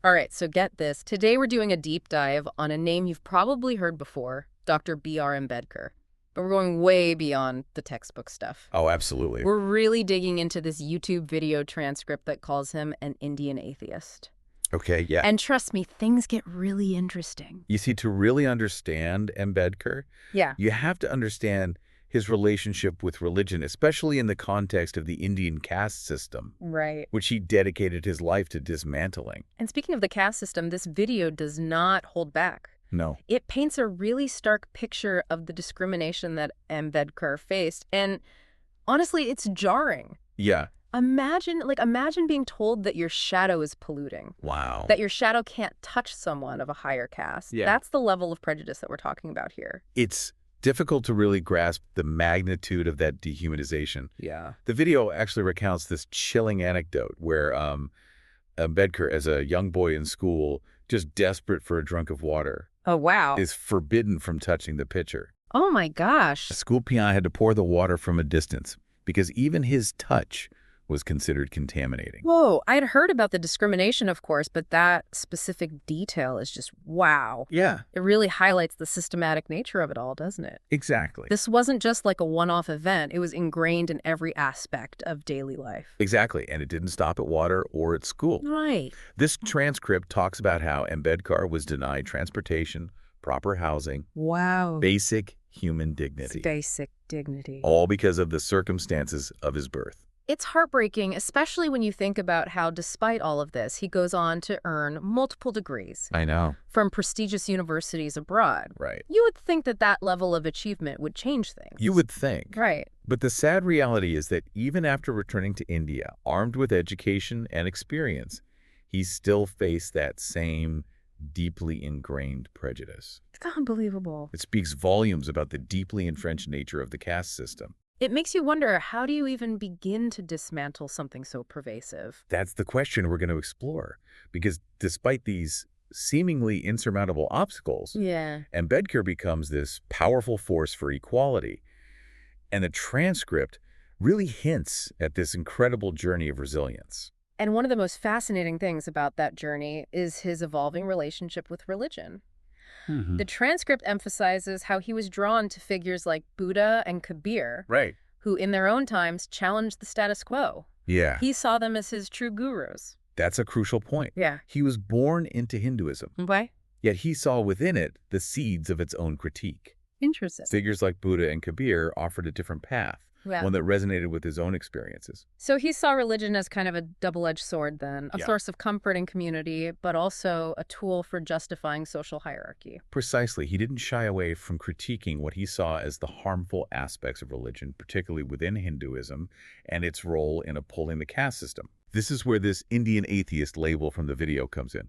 All right, so get this. Today we're doing a deep dive on a name you've probably heard before, Dr. B.R. Ambedkar. But we're going way beyond the textbook stuff. Oh, absolutely. We're really digging into this YouTube video transcript that calls him an Indian atheist. Okay, yeah. And trust me, things get really interesting. You see, to really understand Ambedkar, Yeah. you have to understand his relationship with religion, especially in the context of the Indian caste system, Right. which he dedicated his life to dismantling. And speaking of the caste system, this video does not hold back. No. It paints a really stark picture of the discrimination that Ambedkar faced. And honestly, it's jarring. Yeah. Imagine being told that your shadow is polluting, Wow. that your shadow can't touch someone of a higher caste. Yeah. That's the level of prejudice that we're talking about here. It's difficult to really grasp the magnitude of that dehumanization. Yeah. The video actually recounts this chilling anecdote where Ambedkar, as a young boy in school, just desperate for a drink of water, Oh, wow. is forbidden from touching the pitcher. Oh, my gosh. A school peon had to pour the water from a distance because even his touch was considered contaminating. Whoa, I'd heard about the discrimination, of course, but that specific detail is just wow. Yeah, It really highlights the systematic nature of it all, doesn't it? exactly. This wasn't just like a one-off event. It was ingrained in every aspect of daily life. Exactly, and it didn't stop at water or at school. Right. This transcript talks about how Ambedkar was denied transportation, proper housing, Wow. basic human dignity, Basic dignity. all because of the circumstances of his birth. It's heartbreaking, especially when you think about how, despite all of this, he goes on to earn multiple degrees I know. from prestigious universities abroad. Right. You would think that that level of achievement would change things. You would think. Right. But the sad reality is that even after returning to India, armed with education and experience, he still faced that same deeply ingrained prejudice. It's unbelievable. It speaks volumes about the deeply entrenched nature of the caste system. It makes you wonder, how do you even begin to dismantle something so pervasive? That's the question we're going to explore, because despite these seemingly insurmountable obstacles, Yeah. Ambedkar becomes this powerful force for equality. And the transcript really hints at this incredible journey of resilience. And one of the most fascinating things about that journey is his evolving relationship with religion. The transcript emphasizes how he was drawn to figures like Buddha and Kabir, Right. who in their own times challenged the status quo. Yeah, He saw them as his true gurus. that's a crucial point. Yeah. He was born into Hinduism, Why? yet he saw within it the seeds of its own critique. Interesting. Figures like Buddha and Kabir offered a different path, Yeah. one that resonated with his own experiences. So he saw religion as kind of a double-edged sword then, a Yeah. source of comfort and community, but also a tool for justifying social hierarchy. Precisely, he didn't shy away from critiquing what he saw as the harmful aspects of religion, particularly within Hinduism, and its role in upholding the caste system. This is where this Indian atheist label from the video comes in.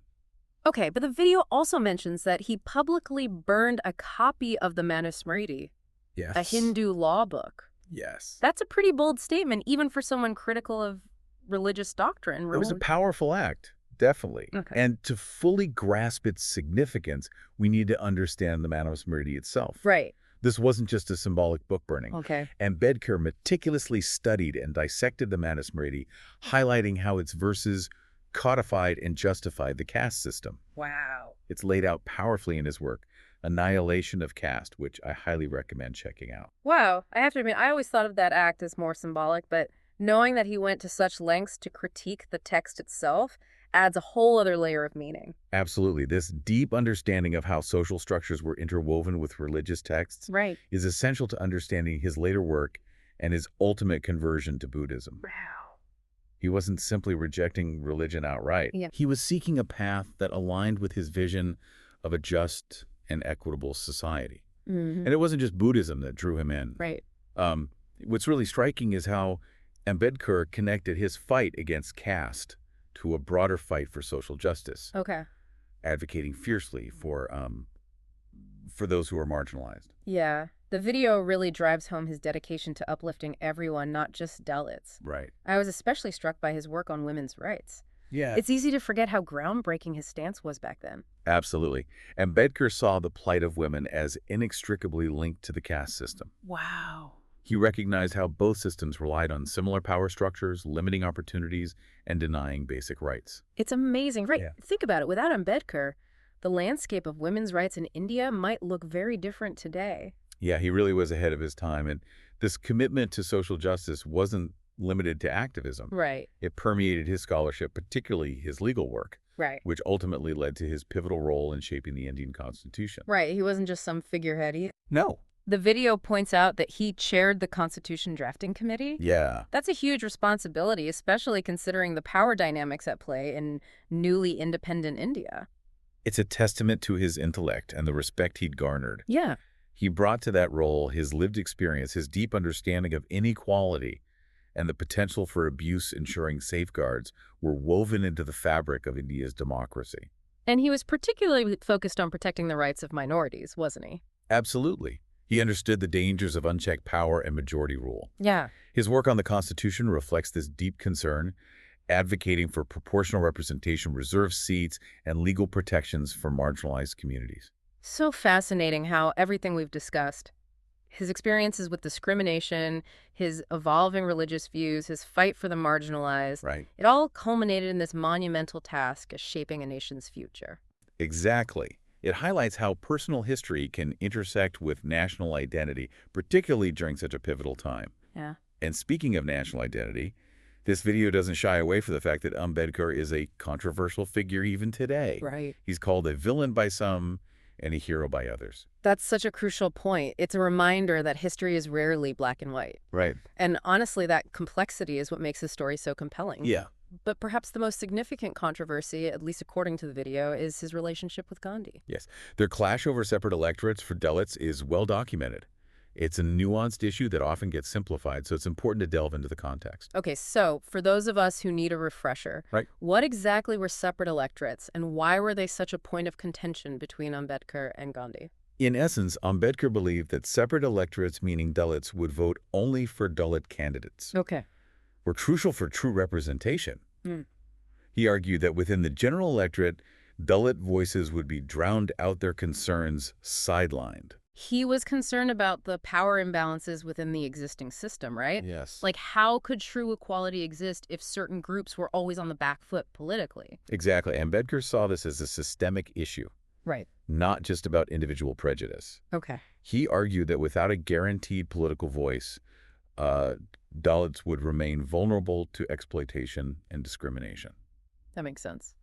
Okay, but the video also mentions that he publicly burned a copy of the Manusmriti, Yes. a Hindu law book. Yes. That's a pretty bold statement, even for someone critical of religious doctrine. It was a powerful act, definitely. Okay. And to fully grasp its significance, we need to understand the Manusmriti itself. Right. This wasn't just a symbolic book burning. Okay. Ambedkar meticulously studied and dissected the Manusmriti, highlighting how its verses codified and justified the caste system. Wow. It's laid out powerfully in his work, Annihilation of Caste, which I highly recommend checking out. Wow. I have to admit, I always thought of that act as more symbolic, but knowing that he went to such lengths to critique the text itself adds a whole other layer of meaning. Absolutely. This deep understanding of how social structures were interwoven with religious texts Right. is essential to understanding his later work and his ultimate conversion to Buddhism. Wow. He wasn't simply rejecting religion outright. Yeah. He was seeking a path that aligned with his vision of a just and equitable society. Mm-hmm. And it wasn't just Buddhism that drew him in. Right. What's really striking is how Ambedkar connected his fight against caste to a broader fight for social justice, Okay. advocating fiercely for those who are marginalized. Yeah. The video really drives home his dedication to uplifting everyone, not just Dalits. Right. I was especially struck by his work on women's rights. Yeah. It's easy to forget how groundbreaking his stance was back then. Absolutely. Ambedkar saw the plight of women as inextricably linked to the caste system. Wow. He recognized how both systems relied on similar power structures, limiting opportunities, and denying basic rights. It's amazing, right? Yeah. Think about it. Without Ambedkar, the landscape of women's rights in India might look very different today. Yeah, he really was ahead of his time, and this commitment to social justice wasn't limited to activism. Right, It permeated his scholarship, particularly his legal work, right. which ultimately led to his pivotal role in shaping the Indian Constitution. Right, he wasn't just some figurehead. No. The video points out that he chaired the Constitution Drafting Committee. Yeah. That's a huge responsibility, especially considering the power dynamics at play in newly independent India. It's a testament to his intellect and the respect he'd garnered. Yeah. He brought to that role his lived experience, his deep understanding of inequality, and the potential for abuse, ensuring safeguards were woven into the fabric of India's democracy. And he was particularly focused on protecting the rights of minorities, wasn't he? Absolutely. He understood the dangers of unchecked power and majority rule. Yeah. His work on the Constitution reflects this deep concern, advocating for proportional representation, reserved seats, and legal protections for marginalized communities. So fascinating how everything we've discussed, his experiences with discrimination, his evolving religious views, his fight for the marginalized, Right. it all culminated in this monumental task of shaping a nation's future. Exactly. It highlights how personal history can intersect with national identity, particularly during such a pivotal time. Yeah. And speaking of national identity, this video doesn't shy away from the fact that Ambedkar is a controversial figure even today. Right. He's called a villain by some and a hero by others. That's such a crucial point. It's a reminder that history is rarely black and white. Right. And honestly, that complexity is what makes his story so compelling. Yeah. But perhaps the most significant controversy, at least according to the video, is his relationship with Gandhi. Yes. Their clash over separate electorates for Dalits is well documented. It's a nuanced issue that often gets simplified, so it's important to delve into the context. Okay, so for those of us who need a refresher, Right. what exactly were separate electorates, and why were they such a point of contention between Ambedkar and Gandhi? In essence, Ambedkar believed that separate electorates, meaning Dalits, would vote only for Dalit candidates, Okay. were crucial for true representation. Hmm. He argued that within the general electorate, Dalit voices would be drowned out, their concerns sidelined. He was concerned about the power imbalances within the existing system, right? Yes. Like, how could true equality exist if certain groups were always on the back foot politically? Exactly. Ambedkar saw this as a systemic issue, Right. not just about individual prejudice. Okay. He argued that without a guaranteed political voice, Dalits would remain vulnerable to exploitation and discrimination. That makes sense.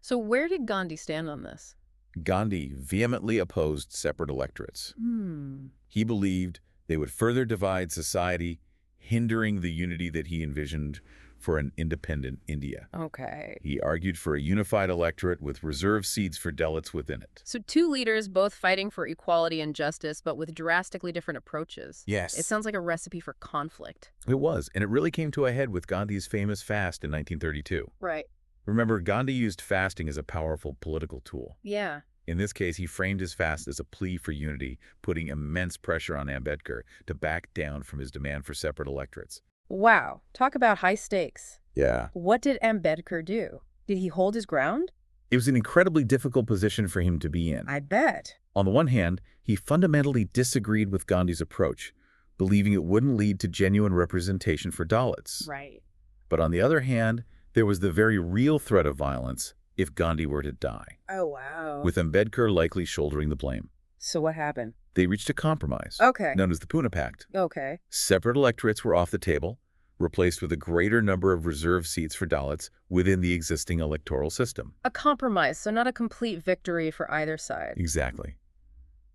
So where did Gandhi stand on this? Gandhi vehemently opposed separate electorates. Hmm. He believed they would further divide society, hindering the unity that he envisioned for an independent India. Okay. He argued for a unified electorate with reserved seats for Dalits within it. So two leaders both fighting for equality and justice, but with drastically different approaches. Yes. It sounds like a recipe for conflict. It was, and it really came to a head with Gandhi's famous fast in 1932. Right. Remember, Gandhi used fasting as a powerful political tool. Yeah. In this case, he framed his fast as a plea for unity, putting immense pressure on Ambedkar to back down from his demand for separate electorates. Wow. Talk about high stakes. Yeah. What did Ambedkar do? Did he hold his ground? It was an incredibly difficult position for him to be in. I bet. On the one hand, he fundamentally disagreed with Gandhi's approach, believing it wouldn't lead to genuine representation for Dalits. Right. But on the other hand, there was the very real threat of violence if Gandhi were to die, Oh, wow. with Ambedkar likely shouldering the blame. So what happened? They reached a compromise, Okay. known as the Pune Pact. Okay. Separate electorates were off the table, replaced with a greater number of reserved seats for Dalits within the existing electoral system. A compromise, so not a complete victory for either side. Exactly.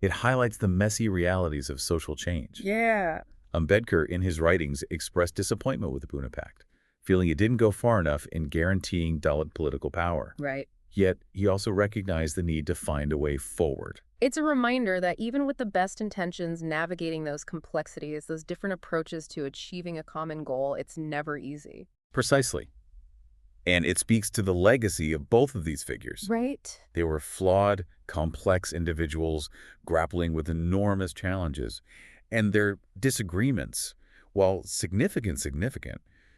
It highlights the messy realities of social change. Yeah. Ambedkar, in his writings, expressed disappointment with the Pune Pact, feeling it didn't go far enough in guaranteeing Dalit political power. Right. Yet, he also recognized the need to find a way forward. It's a reminder that even with the best intentions, navigating those complexities, those different approaches to achieving a common goal, it's never easy. Precisely. And it speaks to the legacy of both of these figures. Right. They were flawed, complex individuals grappling with enormous challenges. And their disagreements, while significant,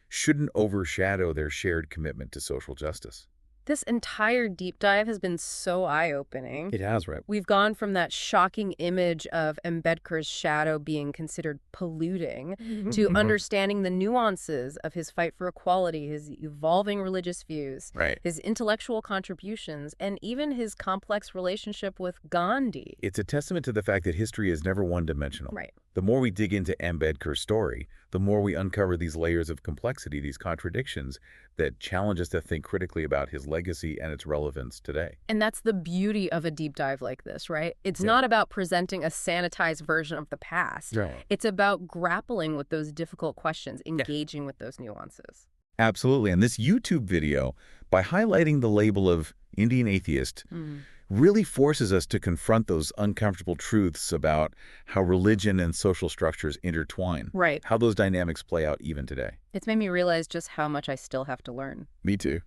shouldn't overshadow their shared commitment to social justice. This entire deep dive has been so eye-opening. It has, right? We've gone from that shocking image of Ambedkar's shadow being considered polluting to understanding the nuances of his fight for equality, his evolving religious views, Right. his intellectual contributions, and even his complex relationship with Gandhi. It's a testament to the fact that history is never one-dimensional. Right. The more we dig into Ambedkar's story, the more we uncover these layers of complexity, these contradictions that challenge us to think critically about his legacy and its relevance today. And that's the beauty of a deep dive like this, right? It's not about presenting a sanitized version of the past. Yeah. It's about grappling with those difficult questions, engaging with those nuances. Absolutely. And this YouTube video, by highlighting the label of Indian atheist, really forces us to confront those uncomfortable truths about how religion and social structures intertwine. Right. How those dynamics play out even today. It's made me realize just how much I still have to learn. Me too.